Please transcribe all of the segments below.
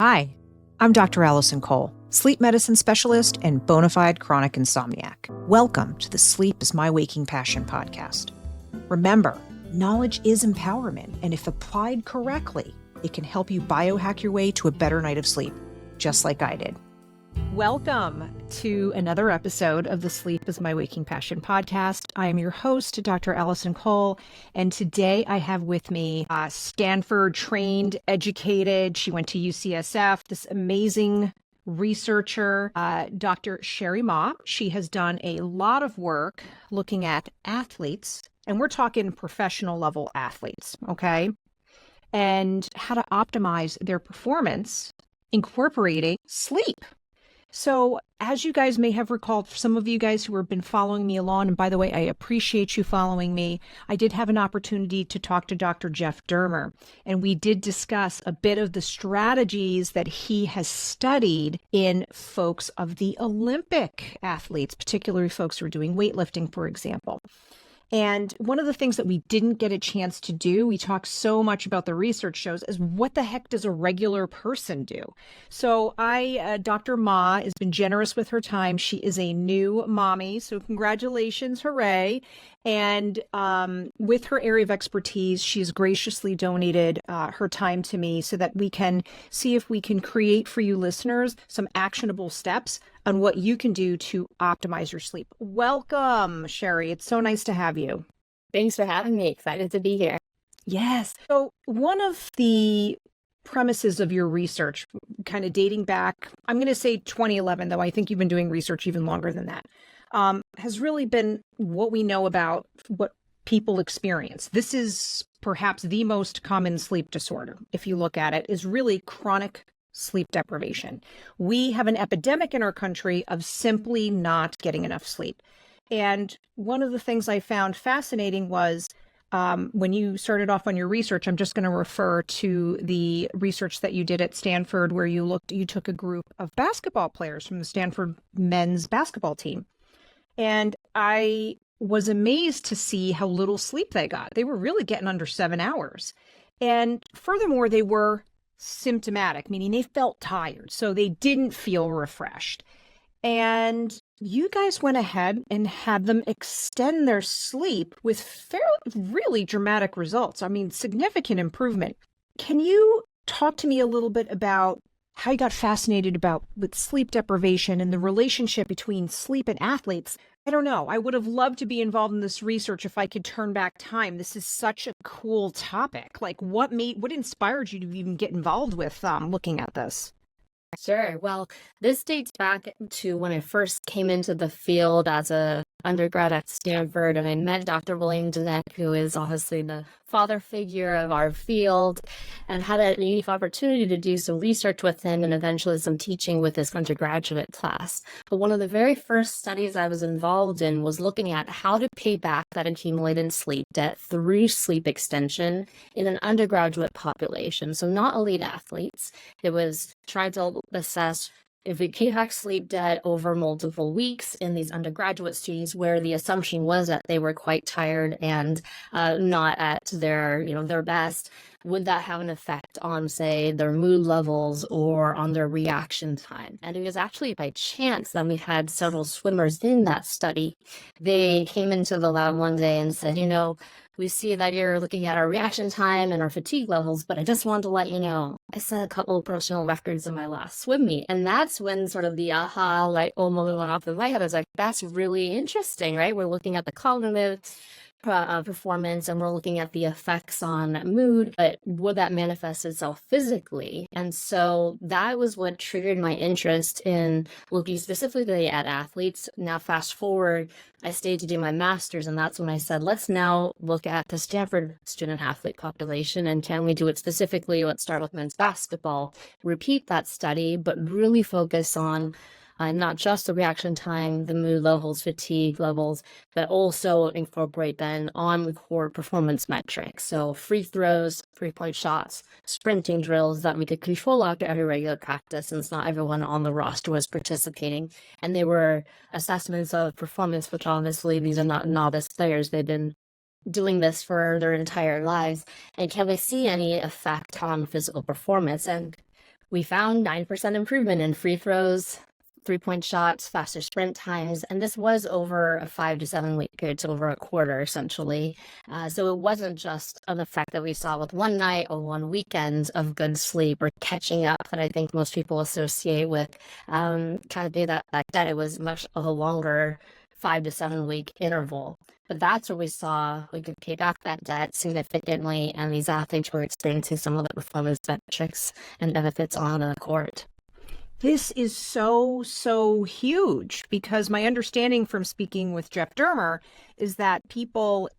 Hi, I'm Dr. Alison Kole, sleep medicine specialist and bona fide chronic insomniac. Welcome to the Sleep is My Waking Passion podcast. Remember, knowledge is empowerment, and if applied correctly, it can help you biohack your way to a better night of sleep, just like I did. Welcome to another episode of the Sleep is My Waking Passion podcast. I am your host, Dr. Alison Kole, and today I have with me Stanford trained, educated, she went to UCSF, this amazing researcher, Dr. Cheri Mah. She has done a lot of work looking at athletes, and we're talking professional level athletes, okay? And how to optimize their performance, incorporating sleep. So as you guys may have recalled, for some of you guys who have been following me along, and by the way, I appreciate you following me, I did have an opportunity to talk to Dr. Jeff Dermer, and we did discuss a bit of the strategies that he has studied in folks of the Olympic athletes, particularly folks who are doing weightlifting, for example. And one of the things that we didn't get a chance to do, we talk so much about the research shows, is what the heck does a regular person do? So Dr. Mah has been generous with her time. She is a new mommy, so congratulations, hooray. And with her area of expertise, she's graciously donated her time to me so that we can see if we can create for you listeners some actionable steps on what you can do to optimize your sleep. Welcome, Cheri. It's so nice to have you. Thanks for having me. Excited to be here. Yes. So one of the premises of your research, kind of dating back, I'm going to say 2011, though I think you've been doing research even longer than that, has really been what we know about what people experience. This is perhaps the most common sleep disorder, if you look at it, is really chronic sleep deprivation. We have an epidemic in our country of simply not getting enough sleep. And one of the things I found fascinating was when you started off on your research, I'm just going to refer to the research that you did at Stanford, where you took a group of basketball players from the Stanford men's basketball team. And I was amazed to see how little sleep they got. They were really getting under 7 hours. And furthermore, they were symptomatic, meaning they felt tired, so they didn't feel refreshed. And you guys went ahead and had them extend their sleep with really dramatic results. I mean, significant improvement. Can you talk to me a little bit about how you got fascinated with sleep deprivation and the relationship between sleep and athletes? I don't know. I would have loved to be involved in this research if I could turn back time. This is such a cool topic. Like, what inspired you to even get involved with looking at this? Sure. Well, this dates back to when I first came into the field as a undergrad at Stanford, and I met Dr. William Dennett, who is obviously the father figure of our field, and had a unique opportunity to do some research with him and eventually some teaching with his undergraduate class. But one of the very first studies I was involved in was looking at how to pay back that accumulated sleep debt through sleep extension in an undergraduate population. So not elite athletes. It was trying to assess if we pay back sleep debt over multiple weeks in these undergraduate students where the assumption was that they were quite tired and not at their best, would that have an effect on, say, their mood levels or on their reaction time? And it was actually by chance that we had several swimmers in that study. They came into the lab one day and said, we see that you're looking at our reaction time and our fatigue levels, but I just wanted to let you know, I set a couple of personal records in my last swim meet. And that's when sort of the aha light moment went off in my head. I was like, that's really interesting, right? We're looking at the cognitive performance and we're looking at the effects on mood, but would that manifest itself physically? And so that was what triggered my interest in looking specifically at athletes. Now fast forward, I stayed to do my master's, and that's when I said, let's now look at the Stanford student athlete population, and can we do it specifically? Let's start with men's basketball, repeat that study, but really focus on not just the reaction time, the mood levels, fatigue levels, but also incorporate then on court performance metrics. So free throws, 3-point shots, sprinting drills that we could control after every regular practice, since not everyone on the roster was participating. And they were assessments of performance, which obviously these are not novice players. They've been doing this for their entire lives. And can we see any effect on physical performance? And we found 9% improvement in free throws, 3-point shots, faster sprint times, and this was over a 5 to 7 week period, so over a quarter essentially. So it wasn't just an effect that we saw with one night or one weekend of good sleep or catching up that I think most people associate with kind of that it was much of a longer 5 to 7 week interval. But that's where we saw we could pay back that debt significantly, and these athletes were experiencing some of the performance metrics and benefits on the court. This is so huge, because my understanding from speaking with Jeff Dermer is that people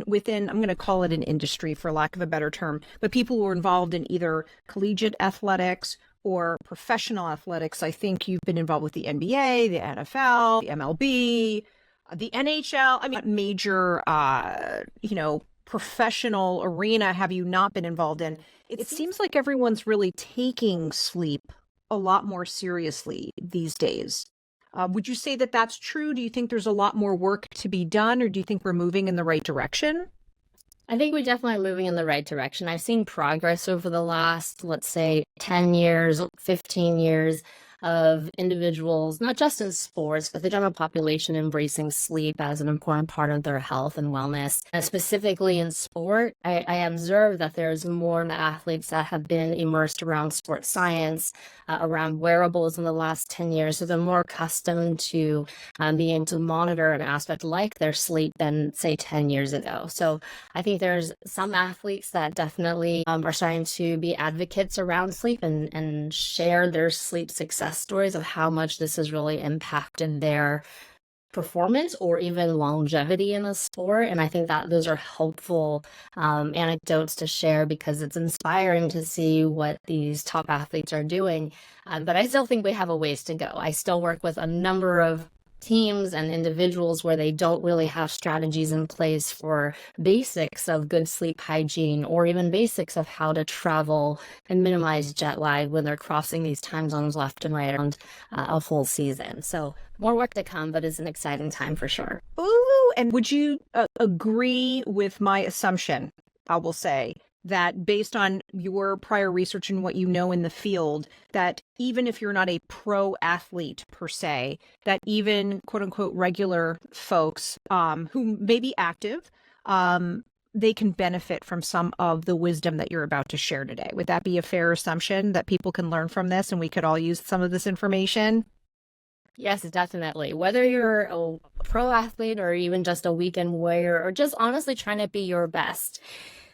within, I'm going to call it an industry for lack of a better term, but people who are involved in either collegiate athletics or professional athletics. I think you've been involved with the NBA, the NFL, the MLB, the NHL. I mean, major, professional arena have you not been involved in? It seems like everyone's really taking sleep a lot more seriously these days. Would you say that that's true? Do you think there's a lot more work to be done, or do you think we're moving in the right direction? I think we definitely are moving in the right direction. I've seen progress over the last, let's say, 10 years, 15 years of individuals, not just in sports, but the general population embracing sleep as an important part of their health and wellness. And specifically in sport, I observe that there's more athletes that have been immersed around sports science, around wearables in the last 10 years. So they're more accustomed to being able to monitor an aspect like their sleep than, say, 10 years ago. So I think there's some athletes that definitely are starting to be advocates around sleep and share their sleep success stories of how much this has really impacted their performance or even longevity in a sport. And I think that those are helpful anecdotes to share, because it's inspiring to see what these top athletes are doing. But I still think we have a ways to go. I still work with a number of teams and individuals where they don't really have strategies in place for basics of good sleep hygiene, or even basics of how to travel and minimize jet lag when they're crossing these time zones left and right around a full season. So more work to come, but it's an exciting time for sure. Ooh, and would you agree with my assumption, I will say, that based on your prior research and what you know in the field, that even if you're not a pro athlete per se, that even quote unquote regular folks who may be active, they can benefit from some of the wisdom that you're about to share today? Would that be a fair assumption, that people can learn from this and we could all use some of this information? Yes, definitely. Whether you're a pro athlete or even just a weekend warrior, or just honestly trying to be your best,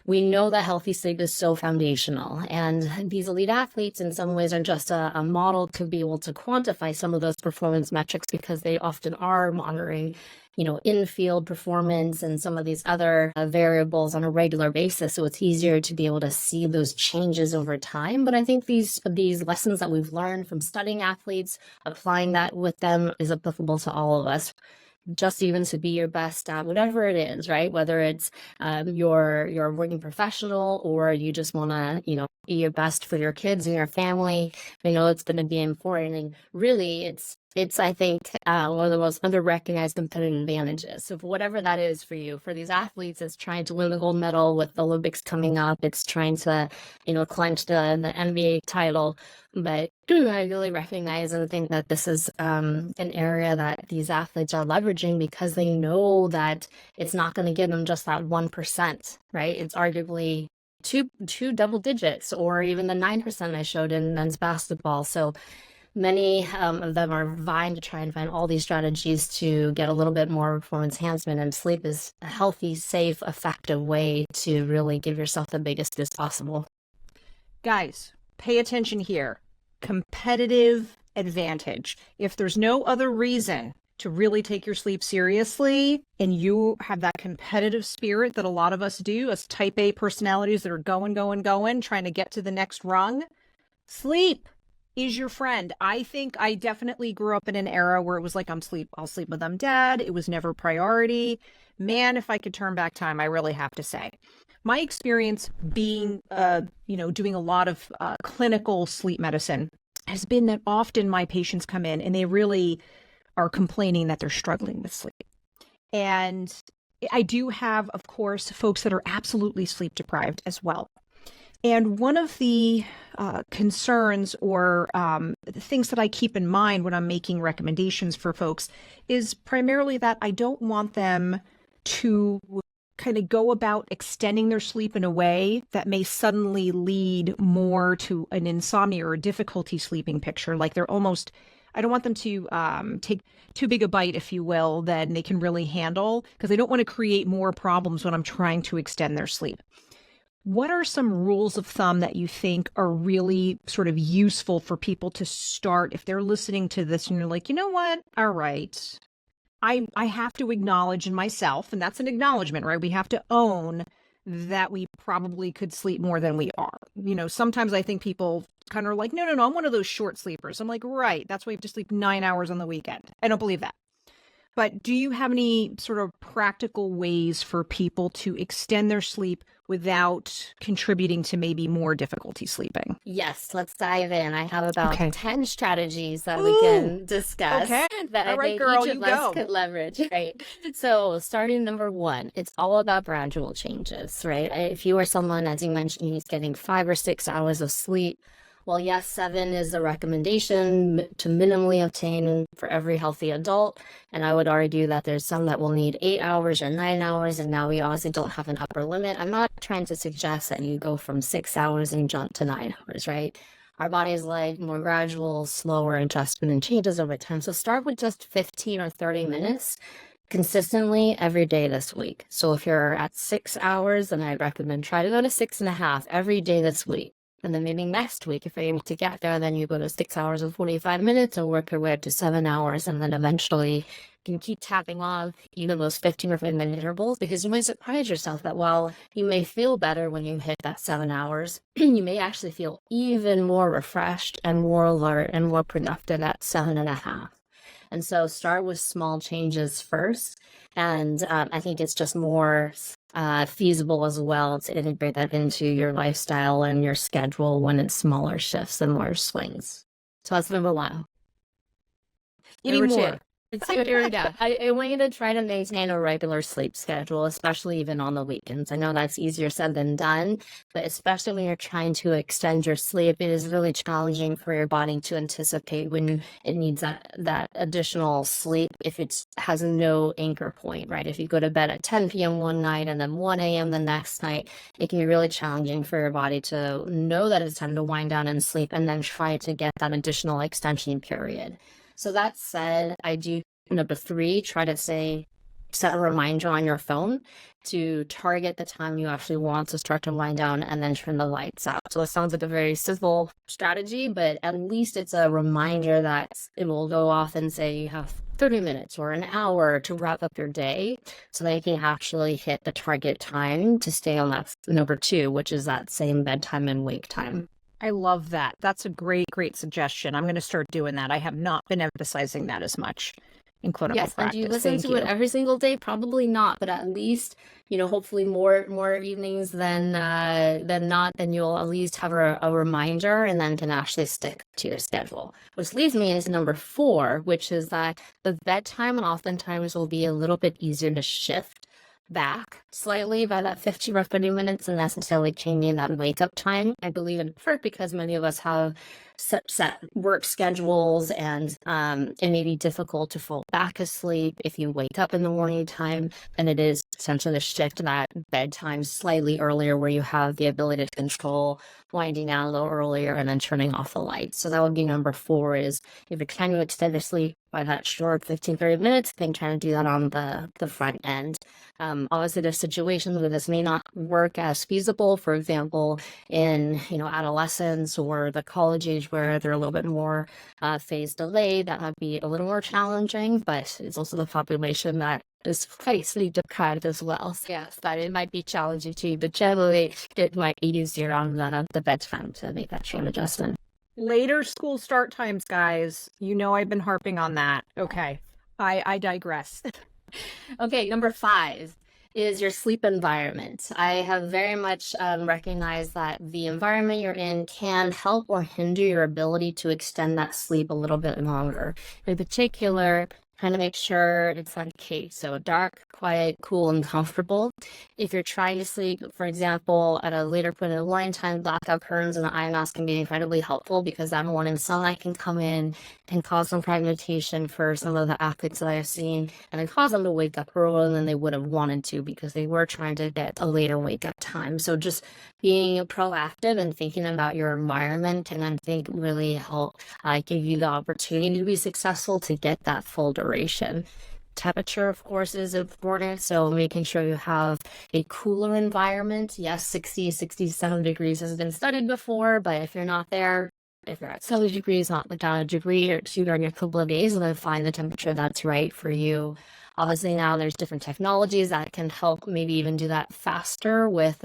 we know that healthy sleep is so foundational, and these elite athletes in some ways are just a model to be able to quantify some of those performance metrics, because they often are monitoring, in-field performance and some of these other variables on a regular basis. So it's easier to be able to see those changes over time. But I think these lessons that we've learned from studying athletes, applying that with them, is applicable to all of us. Just even to be your best at whatever it is, right? Whether it's you're a working professional, or you just want to, be your best for your kids and your family. It's going to be important. And really, it's I think, one of the most under-recognized competitive advantages. So for whatever that is for you, for these athletes, it's trying to win the gold medal with the Olympics coming up. It's trying to, clinch the NBA title. But I really recognize and think that this is an area that these athletes are leveraging, because they know that it's not going to give them just that 1%, right? It's arguably two double digits, or even the 9% I showed in men's basketball. So many of them are vying to try and find all these strategies to get a little bit more performance enhancement, and sleep is a healthy, safe, effective way to really give yourself the biggest boost possible. Guys, pay attention here. Competitive advantage. If there's no other reason to really take your sleep seriously, and you have that competitive spirit that a lot of us do as type A personalities that are going, trying to get to the next rung, sleep is your friend. I think I definitely grew up in an era where it was like, I'll sleep with them dead. It was never a priority. Man, if I could turn back time, I really have to say. My experience being, doing a lot of clinical sleep medicine has been that often my patients come in and they really are complaining that they're struggling with sleep. And I do have, of course, folks that are absolutely sleep deprived as well. And one of the concerns or things that I keep in mind when I'm making recommendations for folks is primarily that I don't want them to kind of go about extending their sleep in a way that may suddenly lead more to an insomnia or difficulty sleeping picture. Like I don't want them to take too big a bite, if you will, than they can really handle, because I don't want to create more problems when I'm trying to extend their sleep. What are some rules of thumb that you think are really sort of useful for people to start if they're listening to this and you're like, you know what? All right. I have to acknowledge in myself, and that's an acknowledgement, right? We have to own that we probably could sleep more than we are. Sometimes I think people kind of are like, no, I'm one of those short sleepers. I'm like, right. That's why you have to sleep 9 hours on the weekend. I don't believe that. But do you have any sort of practical ways for people to extend their sleep without contributing to maybe more difficulty sleeping? Yes, let's dive in. I have about 10 strategies that we Ooh, can discuss okay. that All I right, think girl, each you of us go. could leverage, right? So starting number one, it's all about gradual changes, right? If you are someone, as you mentioned, who's getting 5 or 6 hours of sleep, well, yes, 7 is a recommendation to minimally obtain for every healthy adult. And I would argue that there's some that will need 8 hours or 9 hours. And now we obviously don't have an upper limit. I'm not trying to suggest that you go from 6 hours and jump to 9 hours, right? Our bodies like more gradual, slower adjustment and changes over time. So start with just 15 or 30 minutes consistently every day this week. So if you're at 6 hours, then I'd recommend try to go to 6.5 every day this week. And then maybe next week, if you're able to get there, then you go to 6 hours and 45 minutes and work your way up to 7 hours. And then eventually you can keep tapping off even those 15 or 15 minute intervals, because you might surprise yourself that while you may feel better when you hit that 7 hours, you may actually feel even more refreshed and more alert and more productive at 7.5. And so start with small changes first. And I think it's just more feasible as well to integrate that into your lifestyle and your schedule when it's smaller shifts and large swings. So that's number one. Number Two. more. I want you to try to maintain a regular sleep schedule, especially even on the weekends. I know that's easier said than done, but especially when you're trying to extend your sleep, it is really challenging for your body to anticipate when it needs that additional sleep if it has no anchor point, right? If you go to bed at 10 p.m. one night and then 1 a.m. the next night, it can be really challenging for your body to know that it's time to wind down and sleep and then try to get that additional extension period. So that said, I do number 3, try to set a reminder on your phone to target the time you actually want to start to wind down and then turn the lights out. So it sounds like a very simple strategy, but at least it's a reminder that it will go off and say you have 30 minutes or an hour to wrap up your day so that you can actually hit the target time to stay on that number 2, which is that same bedtime and wake time. I love that. That's a great suggestion. I'm going to start doing that. I have not been emphasizing that as much in clinical practice. Yes, and do you listen to it every single day? Probably not, but at least, hopefully more evenings than not, then you'll at least have a reminder and then can actually stick to your schedule. Which leads me into number 4, which is that the bedtime and oftentimes will be a little bit easier to shift back slightly by that 15 or 30 minutes and necessarily changing that wake up time. I believe in part because many of us have set work schedules and it may be difficult to fall back asleep if you wake up in the morning time, and it is essentially to shift that bedtime slightly earlier where you have the ability to control winding down a little earlier and then turning off the lights. So that would be number 4, is if you're trying to extend your sleep by that short 15, 30 minutes, then trying to do that on the front end. Obviously, there's situations where this may not work as feasible. For example, in adolescence or the college age where they're a little bit more phase delayed, that might be a little more challenging. But it's also the population that is quite sleep deprived as well. So yes, that it might be challenging too. But generally, it might be easier on the bedtime to make that short adjustment. Later school start times, guys. I've been harping on that. Okay, I digress. Okay, number 5 is your sleep environment. I have very much recognized that the environment you're in can help or hinder your ability to extend that sleep a little bit longer. In particular, trying to make sure it's like cake. So dark, quiet, cool, and comfortable. If you're trying to sleep, for example, at a later point in the line time, blackout curtains and an eye mask can be incredibly helpful because that morning sunlight can come in and cause some fragmentation for some of the athletes that I've seen, and it caused them to wake up earlier than they would have wanted to because they were trying to get a later wake up time. So just being proactive and thinking about your environment can, I think, really help give you the opportunity to be successful to get that full duration. Temperature, of course, is important. So making sure you have a cooler environment. Yes, 60, 67 degrees has been studied before, but if you're not there, if you're at 70 degrees, not like down a degree or two during a couple of days, then find the temperature that's right for you. Obviously, now there's different technologies that can help maybe even do that faster with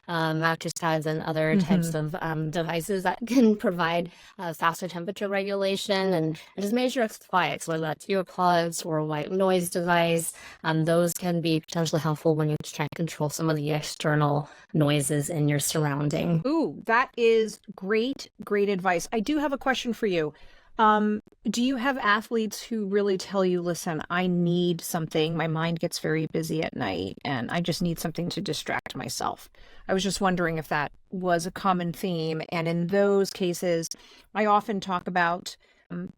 mattress pads and other types of devices that can provide faster temperature regulation and just make sure it's quiet. So whether that's earplugs or a white noise device, those can be potentially helpful when you're trying to control some of the external noises in your surrounding. Ooh, that is great advice. I do have a question for you. Do you have athletes who really tell you, listen, I need something, my mind gets very busy at night and I just need something to distract myself? I was just wondering if that was a common theme. And in those cases, I often talk about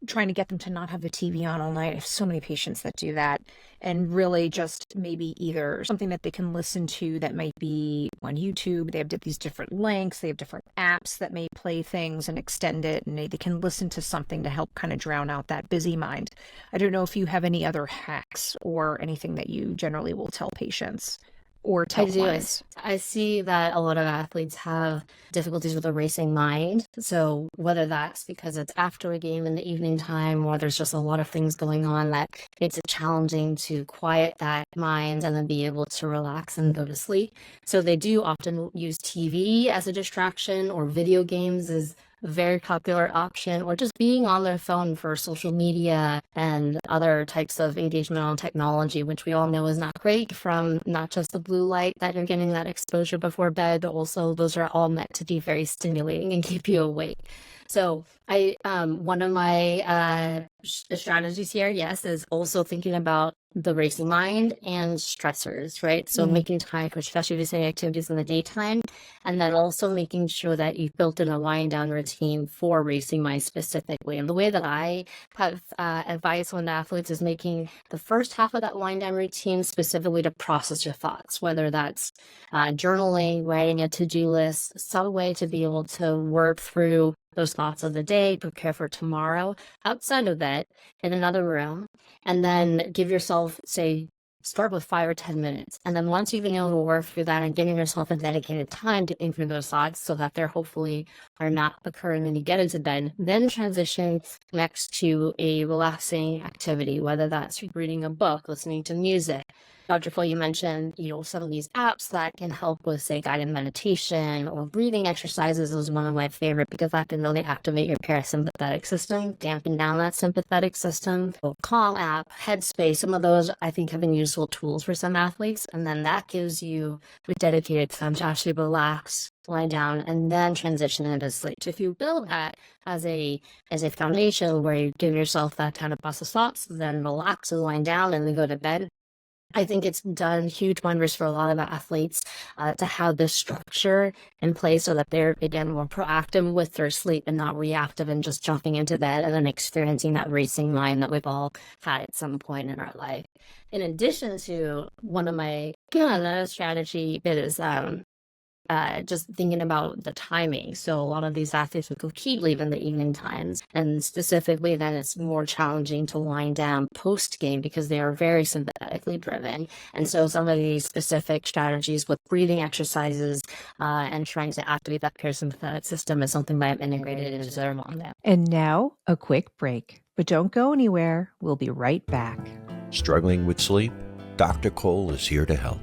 trying to get them to not have the TV on all night. I have so many patients that do that, and really just maybe either something that they can listen to that might be on YouTube. They have these different links. They have different apps that may play things and extend it, and they can listen to something to help kind of drown out that busy mind. I don't know if you have any other hacks or anything that you generally will tell patients or tell clients. I see that a lot of athletes have difficulties with a racing mind. So whether that's because it's after a game in the evening time or there's just a lot of things going on that makes it challenging to quiet that mind and then be able to relax and go to sleep. So they do often use TV as a distraction, or video games is a very popular option, or just being on their phone for social media and other types of engagemental technology, which we all know is not great, from not just the blue light that you're getting that exposure before bed, but also those are all meant to be very stimulating and keep you awake. So one of my strategies here, yes, is also thinking about the racing mind and stressors, right? So making time for stress-reducing activities in the daytime, and then also making sure that you've built in a wind down routine for racing mind specifically. And the way that I have advice on athletes is making the first half of that wind down routine specifically to process your thoughts, whether that's journaling, writing a to-do list, some way to be able to work through those thoughts of the day, prepare for tomorrow outside of that in another room, and then give yourself, say, start with 5 or 10 minutes. And then once you've been able to work through that and giving yourself a dedicated time to think through those thoughts so that they're hopefully are not occurring when you get into bed, then transition next to a relaxing activity, whether that's reading a book, listening to music. Dr. Kole, you mentioned, some of these apps that can help with, say, guided meditation or breathing exercises is one of my favorite because that can really activate your parasympathetic system, dampen down that sympathetic system. So Calm app, Headspace, some of those I think have been useful tools for some athletes. And then that gives you a dedicated time to actually relax, lie down, and then transition into sleep. So if you build that as a foundation where you give yourself that time to process thoughts, then relax and wind down and then go to bed, I think it's done huge wonders for a lot of athletes to have this structure in place so that they're, again, more proactive with their sleep and not reactive and just jumping into bed and then experiencing that racing mind that we've all had at some point in our life. In addition to one of my another strategy is just thinking about the timing. So a lot of these athletes will keep leaving the evening times, and specifically then it's more challenging to wind down post game because they are very sympathetically driven. And so some of these specific strategies with breathing exercises and trying to activate that parasympathetic system is something that I've integrated into their on that. And now a quick break, but don't go anywhere. We'll be right back. Struggling with sleep? Dr. Kole is here to help.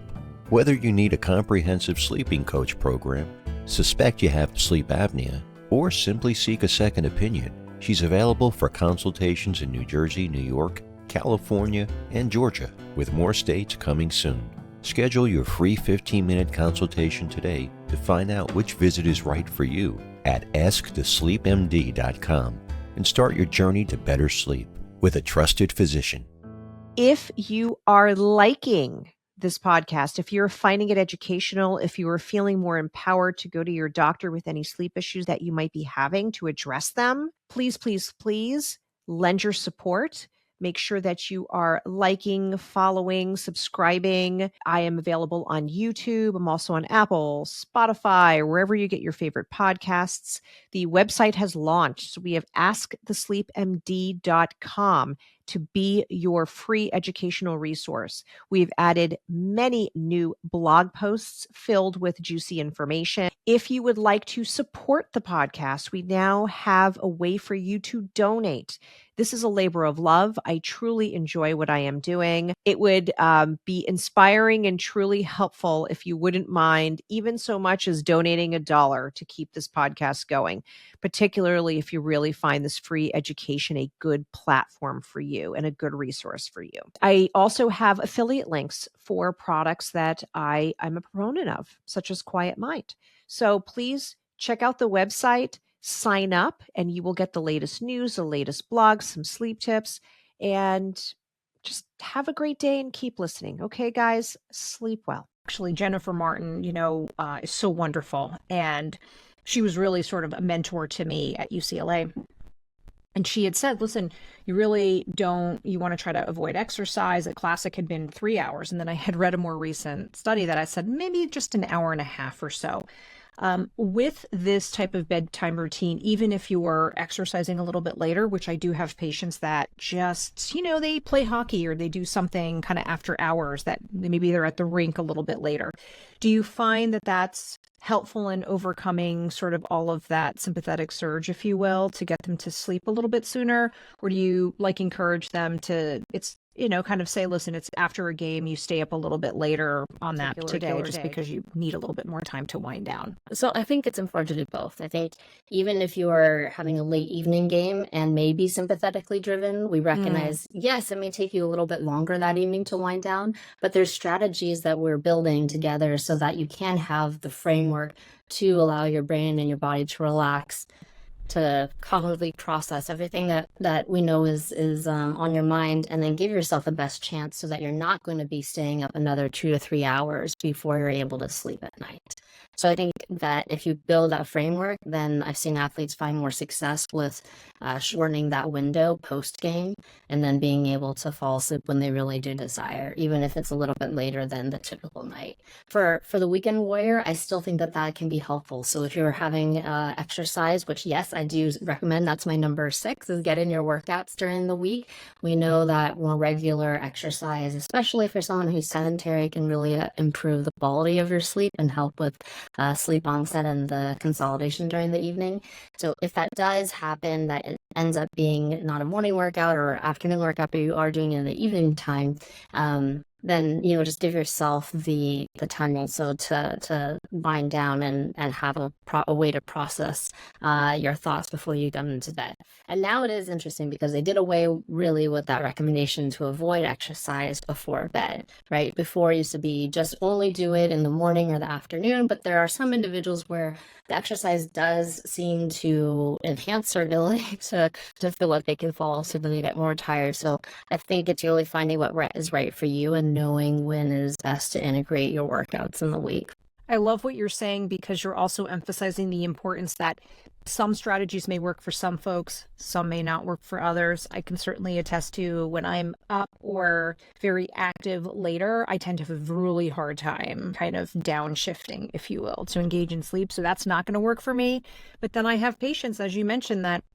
Whether you need a comprehensive sleeping coach program, suspect you have sleep apnea, or simply seek a second opinion, she's available for consultations in New Jersey, New York, California, and Georgia, with more states coming soon. Schedule your free 15-minute consultation today to find out which visit is right for you at AskTheSleepMD.com and start your journey to better sleep with a trusted physician. If you are liking this podcast, if you're finding it educational, if you are feeling more empowered to go to your doctor with any sleep issues that you might be having to address them, please, please, please lend your support. Make sure that you are liking, following, subscribing. I am available on YouTube. I'm also on Apple, Spotify, or wherever you get your favorite podcasts. The website has launched. So we have askthesleepmd.com to be your free educational resource. We've added many new blog posts filled with juicy information. If you would like to support the podcast, we now have a way for you to donate. This is a labor of love. I truly enjoy what I am doing. It would be inspiring and truly helpful if you wouldn't mind even so much as donating $1 to keep this podcast going, particularly if you really find this free education a good platform for you and a good resource for you. I also have affiliate links for products that I'm a proponent of, such as Quiet Mind. So please check out the website, sign up, and you will get the latest news, the latest blogs, some sleep tips, and just have a great day and keep listening. Okay, guys, sleep well. Actually, Jennifer Martin, is so wonderful. And she was really sort of a mentor to me at UCLA. And she had said, listen, you really you want to try to avoid exercise. A classic had been 3 hours. And then I had read a more recent study that I said maybe just an hour and a half or so. With this type of bedtime routine, even if you are exercising a little bit later, which I do have patients that just, they play hockey or they do something kind of after hours that maybe they're at the rink a little bit later. Do you find that that's helpful in overcoming sort of all of that sympathetic surge, if you will, to get them to sleep a little bit sooner? Or do you encourage them to, kind of say, listen, it's after a game, you stay up a little bit later on that particular day just because you need a little bit more time to wind down? So I think it's important to do both. I think even if you're having a late evening game and maybe sympathetically driven, we recognize, yes, it may take you a little bit longer that evening to wind down, but there's strategies that we're building together so that you can have the framework to allow your brain and your body to relax, to cognitively process everything that we know is on your mind, and then give yourself the best chance so that you're not going to be staying up another 2 to 3 hours before you're able to sleep at night. So I think that if you build that framework, then I've seen athletes find more success with shortening that window post-game and then being able to fall asleep when they really do desire, even if it's a little bit later than the typical night. For the weekend warrior, I still think that can be helpful. So if you're having exercise, which yes, I do recommend, that's my number 6, is get in your workouts during the week. We know that more regular exercise, especially for someone who's sedentary, can really improve the quality of your sleep and help with sleep onset and the consolidation during the evening. So if that does happen, that it ends up being not a morning workout or afternoon workout, but you are doing it in the evening time, then just give yourself the time also to wind down and have a way to process your thoughts before you come into bed. And now it is interesting because they did away really with that recommendation to avoid exercise before bed, right? Before it used to be just only do it in the morning or the afternoon, but there are some individuals where the exercise does seem to enhance their ability to feel like they can fall asleep and they get more tired. So I think it's really finding what is right for you and knowing when is best to integrate your workouts in the week. I love what you're saying because you're also emphasizing the importance that some strategies may work for some folks, some may not work for others. I can certainly attest to when I'm up or very active later, I tend to have a really hard time kind of downshifting, if you will, to engage in sleep. So that's not going to work for me. But then I have patients, as you mentioned, that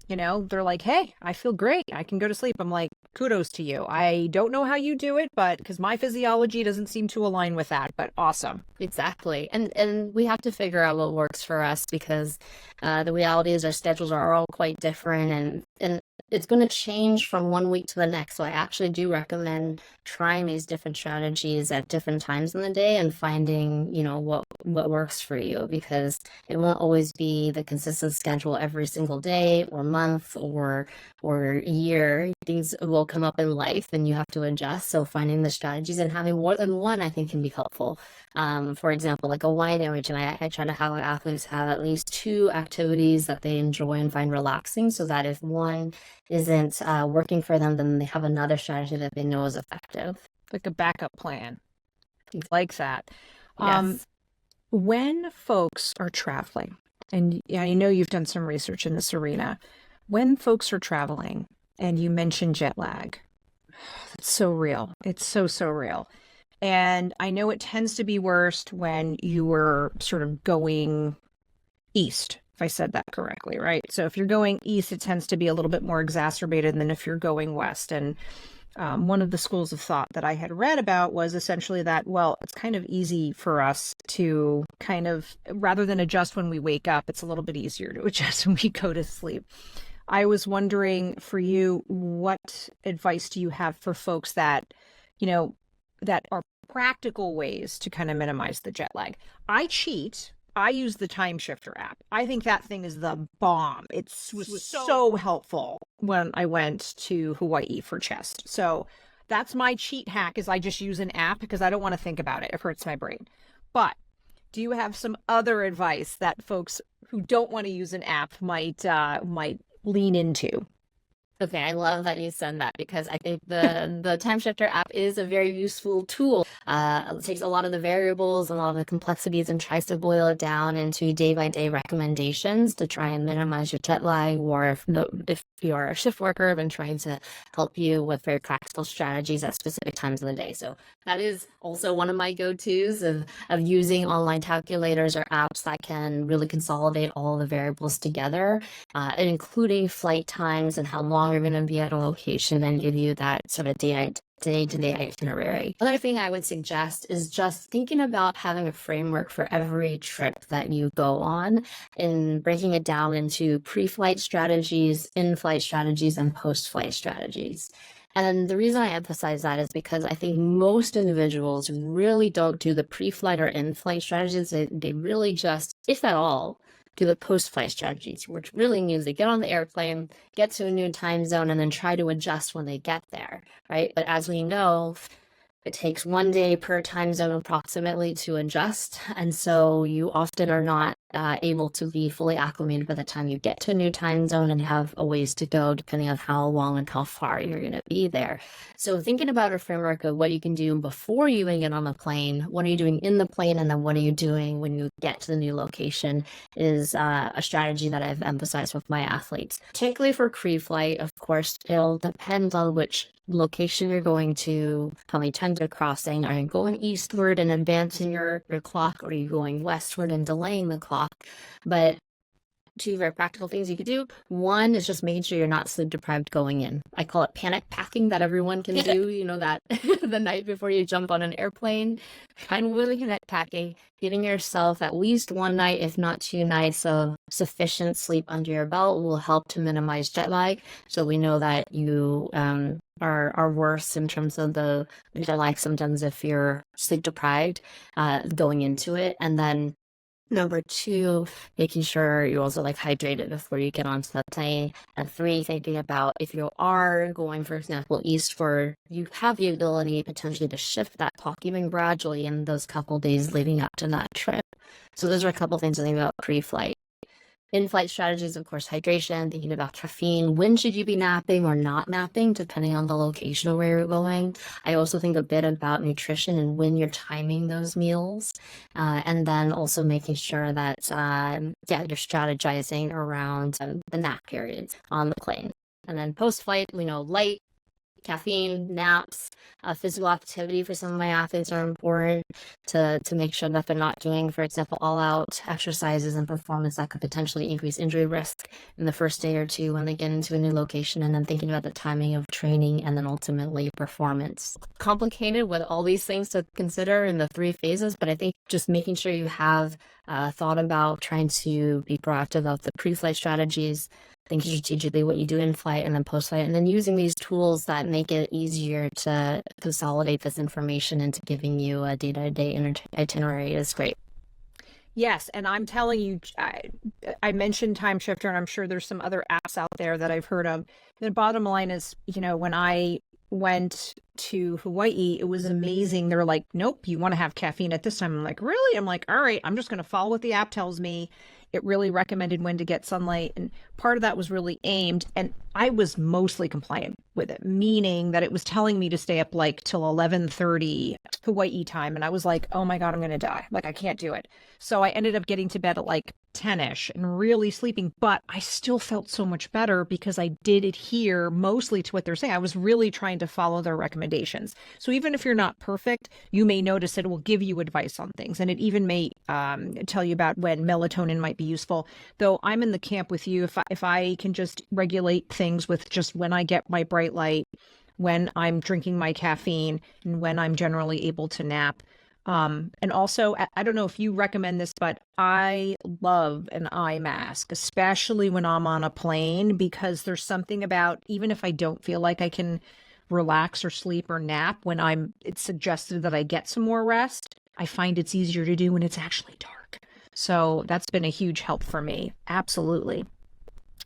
they're like, hey, I feel great. I can go to sleep. I'm like, kudos to you. I don't know how you do it, but because my physiology doesn't seem to align with that, but awesome. Exactly. And we have to figure out what works for us because the reality is our schedules are all quite different and it's going to change from one week to the next. So I actually do recommend trying these different strategies at different times in the day and finding, what works for you, because it won't always be the consistent schedule every single day or month or year. Things will come up in life and you have to adjust. So finding the strategies and having more than one, I think, can be helpful. For example, like a wind down routine, I try to have athletes have at least 2 activities that they enjoy and find relaxing, so that if one isn't working for them, then they have another strategy that they know is effective. Like a backup plan. Like that. Yes. When folks are traveling, and I know you've done some research in this arena, when folks are traveling and you mention jet lag, it's so real. It's so, so real. And I know it tends to be worst when you were sort of going east, if I said that correctly, right? So if you're going east, it tends to be a little bit more exacerbated than if you're going west. And one of the schools of thought that I had read about was essentially that, well, it's kind of easy for us to kind of, rather than adjust when we wake up, it's a little bit easier to adjust when we go to sleep. I was wondering for you, what advice do you have for folks that, that are practical ways to kind of minimize the jet lag? I cheat. I use the Time Shifter app. I think that thing is the bomb. It was so helpful when I went to Hawaii for chest. So that's my cheat hack, is I just use an app because I don't want to think about it. It hurts my brain. But do you have some other advice that folks who don't want to use an app might lean into? Okay, I love that you said that, because I think the Time Shifter app is a very useful tool. It takes a lot of the variables and a lot of the complexities and tries to boil it down into day-by-day recommendations to try and minimize your jet lag, or if you're a shift worker, then trying to help you with very practical strategies at specific times of the day. So that is also one of my go-tos of using online calculators or apps that can really consolidate all the variables together, including flight times and how long you're going to be at a location, and give you that sort of day-to-day itinerary. Another thing I would suggest is just thinking about having a framework for every trip that you go on, and breaking it down into pre-flight strategies, in-flight strategies, and post-flight strategies. And the reason I emphasize that is because I think most individuals really don't do the pre-flight or in-flight strategies. They really just, if at all, do the post-flight strategies, which really means they get on the airplane, get to a new time zone, and then try to adjust when they get there, right? But as we know, it takes 1 day per time zone approximately to adjust. And so you often are not able to be fully acclimated by the time you get to a new time zone, and have a ways to go depending on how long and how far you're going to be there. So thinking about a framework of what you can do before you even get on the plane, what are you doing in the plane, and then what are you doing when you get to the new location is a strategy that I've emphasized with my athletes. Particularly for pre-flight, of course, it'll depend on which location you're going to, how many times you're crossing. Are you going eastward and advancing your clock, or are you going westward and delaying the clock? But two very practical things you could do. One is just making sure you're not sleep deprived going in. I call it panic packing, that everyone can do, that the night before you jump on an airplane, kind of really panic packing, getting yourself at least 1 night, if not 2 nights of sufficient sleep under your belt will help to minimize jet lag. So we know that you are worse in terms of the jet lag symptoms if you're sleep deprived going into it. And then number 2, making sure you're also hydrated before you get onto the plane. And 3, thinking about if you are going, for example, eastward, you have the ability potentially to shift that clock even gradually in those couple days leading up to that trip. So those are a couple things to think about pre-flight. In-flight strategies, of course, hydration, thinking about caffeine. When should you be napping or not napping, depending on the location of where you're going? I also think a bit about nutrition and when you're timing those meals. And then also making sure that, you're strategizing around the nap periods on the plane. And then post-flight, light, caffeine, naps, physical activity for some of my athletes are important to make sure that they're not doing, for example, all-out exercises and performance that could potentially increase injury risk in the first day or two when they get into a new location, and then thinking about the timing of training and then ultimately performance. Complicated with all these things to consider in the 3 phases, but I think just making sure you have thought about trying to be proactive of the pre-flight strategies, thinking strategically what you do in flight and then post-flight, and then using these tools that make it easier to consolidate this information into giving you a day-to-day itinerary is great. Yes, and I'm telling you, I mentioned Time Shifter, and I'm sure there's some other apps out there that I've heard of. The bottom line is, when I went to Hawaii, it was amazing. They're like, nope, you want to have caffeine at this time. I'm like, really? I'm like, all right, I'm just going to follow what the app tells me. It really recommended when to get sunlight. And part of that was really aimed. And I was mostly compliant with it, meaning that it was telling me to stay up like till 11:30 Hawaii time. And I was like, oh my God, I'm going to die. Like, I can't do it. So I ended up getting to bed at like 10-ish and really sleeping, but I still felt so much better because I did adhere mostly to what they're saying. I was really trying to follow their recommendations. So even if you're not perfect, you may notice it will give you advice on things. And it even may tell you about when melatonin might be useful. Though I'm in the camp with you, if I can just regulate things with just when I get my bright light, when I'm drinking my caffeine, and when I'm generally able to nap. And also, I don't know if you recommend this, but I love an eye mask, especially when I'm on a plane, because there's something about, even if I don't feel like I can relax or sleep or nap, when it's suggested that I get some more rest, I find it's easier to do when it's actually dark. So that's been a huge help for me. Absolutely.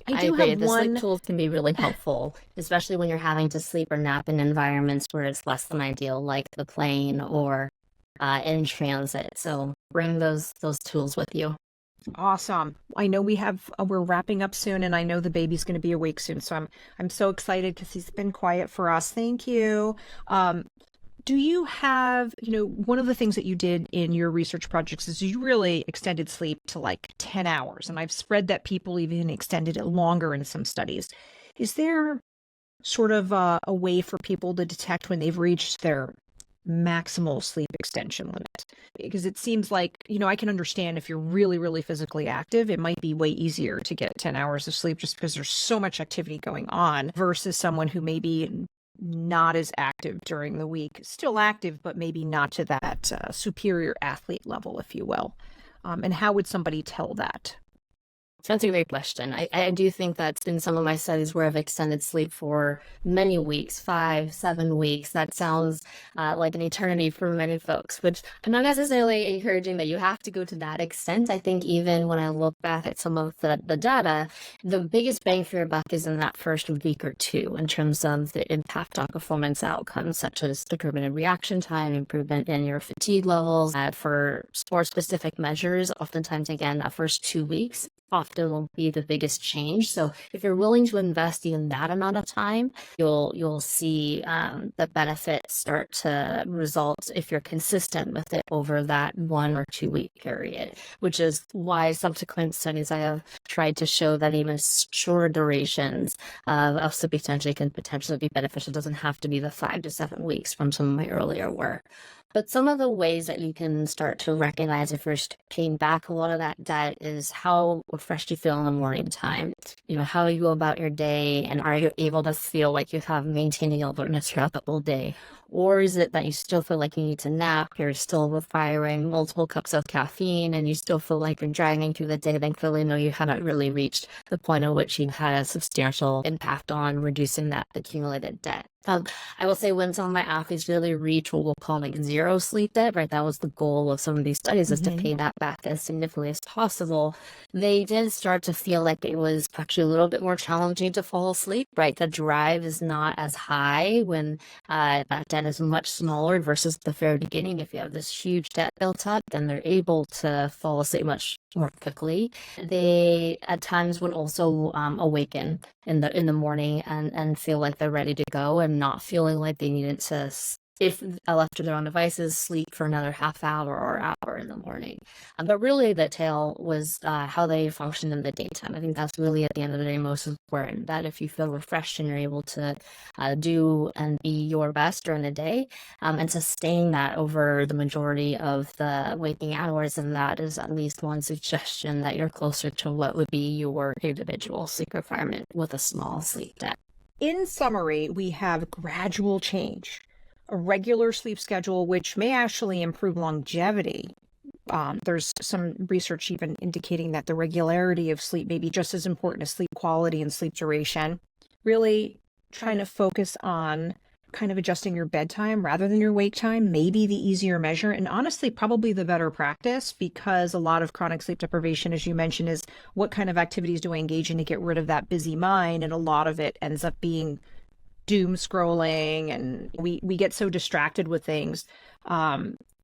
I agree. The sleep tools can be really helpful, especially when you're having to sleep or nap in environments where it's less than ideal, like the plane or in transit. So bring those tools with you. Awesome. I know we're wrapping up soon, and I know the baby's going to be awake soon. So I'm so excited because he's been quiet for us. Thank you. Do you have, one of the things that you did in your research projects is you really extended sleep to like 10 hours. And I've read that people even extended it longer in some studies. Is there sort of a way for people to detect when they've reached their maximal sleep extension limit? Because it seems like, I can understand if you're really, really physically active, it might be way easier to get 10 hours of sleep just because there's so much activity going on versus someone who may be not as active during the week, still active, but maybe not to that superior athlete level, if you will. And how would somebody tell that? That's a great question. I do think that's in some of my studies where I've extended sleep for many weeks, 5, 7 weeks. That sounds like an eternity for many folks, which I'm not necessarily encouraging that you have to go to that extent. I think even when I look back at some of the data, the biggest bang for your buck is in that first week or two in terms of the impact on performance outcomes, such as improvement in reaction time, improvement in your fatigue levels. For sport-specific measures, oftentimes, again, that first 2 weeks often will be the biggest change. So if you're willing to invest in that amount of time, you'll see the benefits start to result if you're consistent with it over that 1 or 2 week period, which is why subsequent studies I have tried to show that even shorter durations of sleep extension can potentially be beneficial. It doesn't have to be the 5 to 7 weeks from some of my earlier work. But some of the ways that you can start to recognize if you're paying back a lot of that debt is how refreshed you feel in the morning time. How you go about your day, and are you able to feel like you have maintaining alertness throughout the whole day? Or is it that you still feel like you need to nap, you're still requiring multiple cups of caffeine, and you still feel like you're dragging through the day? Then clearly, no, you haven't really reached the point at which you had a substantial impact on reducing that accumulated debt. I will say when some of my athletes really reach what we'll call like zero sleep debt, right? That was the goal of some of these studies, is to pay that back as significantly as possible. They did start to feel like it was actually a little bit more challenging to fall asleep, right? The drive is not as high when that debt is much smaller versus the very beginning. If you have this huge debt built up, then they're able to fall asleep much more quickly. They at times would also awaken in the morning and feel like they're ready to go and not feeling like they needed to, if left to their own devices, sleep for another half hour or hour in the morning. But really the tail was how they function in the daytime. I think that's really at the end of the day most important, that if you feel refreshed and you're able to do and be your best during the day and sustain that over the majority of the waking hours, and that is at least one suggestion that you're closer to what would be your individual sleep requirement with a small sleep debt. In summary, we have gradual change, a regular sleep schedule, which may actually improve longevity. There's some research even indicating that the regularity of sleep may be just as important as sleep quality and sleep duration. Really trying to focus on kind of adjusting your bedtime rather than your wake time may be the easier measure, and honestly probably the better practice, because a lot of chronic sleep deprivation, as you mentioned, is what kind of activities do I engage in to get rid of that busy mind, and a lot of it ends up being doom scrolling, and we get so distracted with things.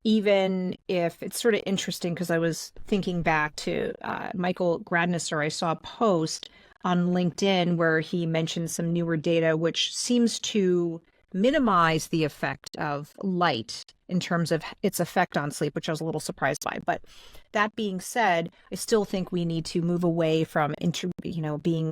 even if it's sort of interesting, because I was thinking back to Michael Gradnisser, I saw a post on LinkedIn where he mentioned some newer data, which seems to minimize the effect of light in terms of its effect on sleep, which I was a little surprised by. But that being said, I still think we need to move away from being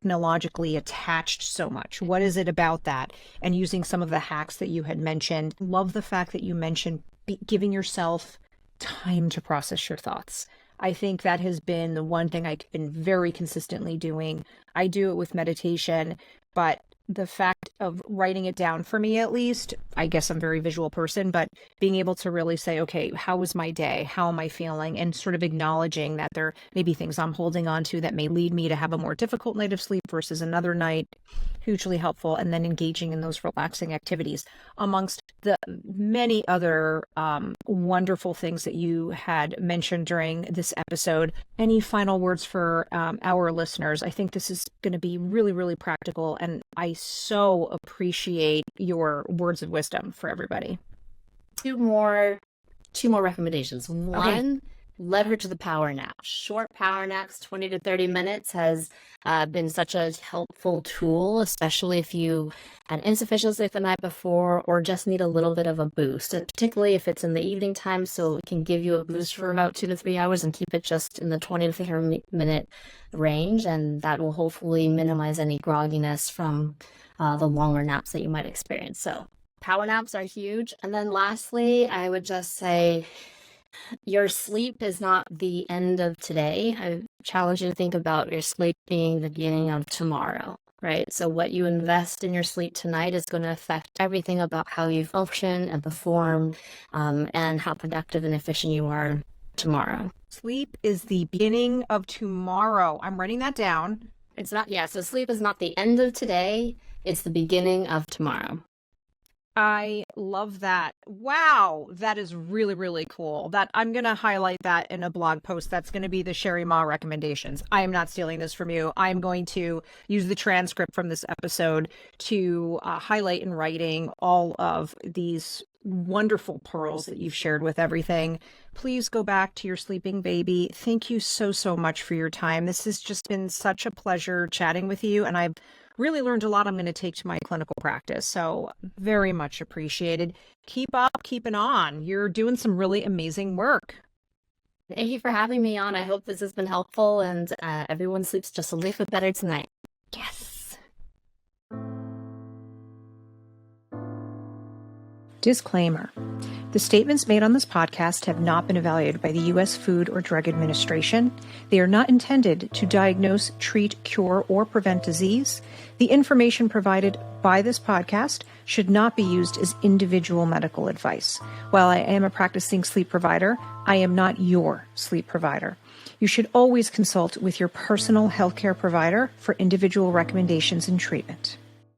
technologically attached so much. What is it about that? And using some of the hacks that you had mentioned. Love the fact that you mentioned giving yourself time to process your thoughts. I think that has been the one thing I've been very consistently doing. I do it with meditation, but the fact of writing it down, for me at least, I guess I'm a very visual person, but being able to really say, okay, how was my day? How am I feeling? And sort of acknowledging that there may be things I'm holding on to that may lead me to have a more difficult night of sleep versus another night, hugely helpful. And then engaging in those relaxing activities amongst the many other wonderful things that you had mentioned during this episode. Any final words for our listeners? I think this is going to be really, really practical, and I so appreciate your words of wisdom for everybody. Two more recommendations. One, leverage the power nap. Short power naps, 20 to 30 minutes, has been such a helpful tool, especially if you had insufficient sleep the night before or just need a little bit of a boost, and particularly if it's in the evening time, so it can give you a boost for about 2 to 3 hours and keep it just in the 20 to 30 minute range, and that will hopefully minimize any grogginess from the longer naps that you might experience. So power naps are huge. And then lastly, I would just say your sleep is not the end of today. I challenge you to think about your sleep being the beginning of tomorrow, right? So what you invest in your sleep tonight is going to affect everything about how you function and perform, and how productive and efficient you are tomorrow. Sleep is the beginning of tomorrow. I'm writing that down. So sleep is not the end of today. It's the beginning of tomorrow. I love that. Wow, that is really, really cool. That I'm going to highlight that in a blog post. That's going to be the Cheri Mah recommendations. I am not stealing this from you. I'm going to use the transcript from this episode to highlight in writing all of these wonderful pearls that you've shared with everything. Please go back to your sleeping baby. Thank you so, so much for your time. This has just been such a pleasure chatting with you, and I've really learned a lot I'm going to take to my clinical practice. So very much appreciated. Keep up, keeping on. You're doing some really amazing work. Thank you for having me on. I hope this has been helpful, and everyone sleeps just a little bit better tonight. Yes. Disclaimer. The statements made on this podcast have not been evaluated by the U.S. Food or Drug Administration. They are not intended to diagnose, treat, cure, or prevent disease. The information provided by this podcast should not be used as individual medical advice. While I am a practicing sleep provider, I am not your sleep provider. You should always consult with your personal healthcare provider for individual recommendations and treatment.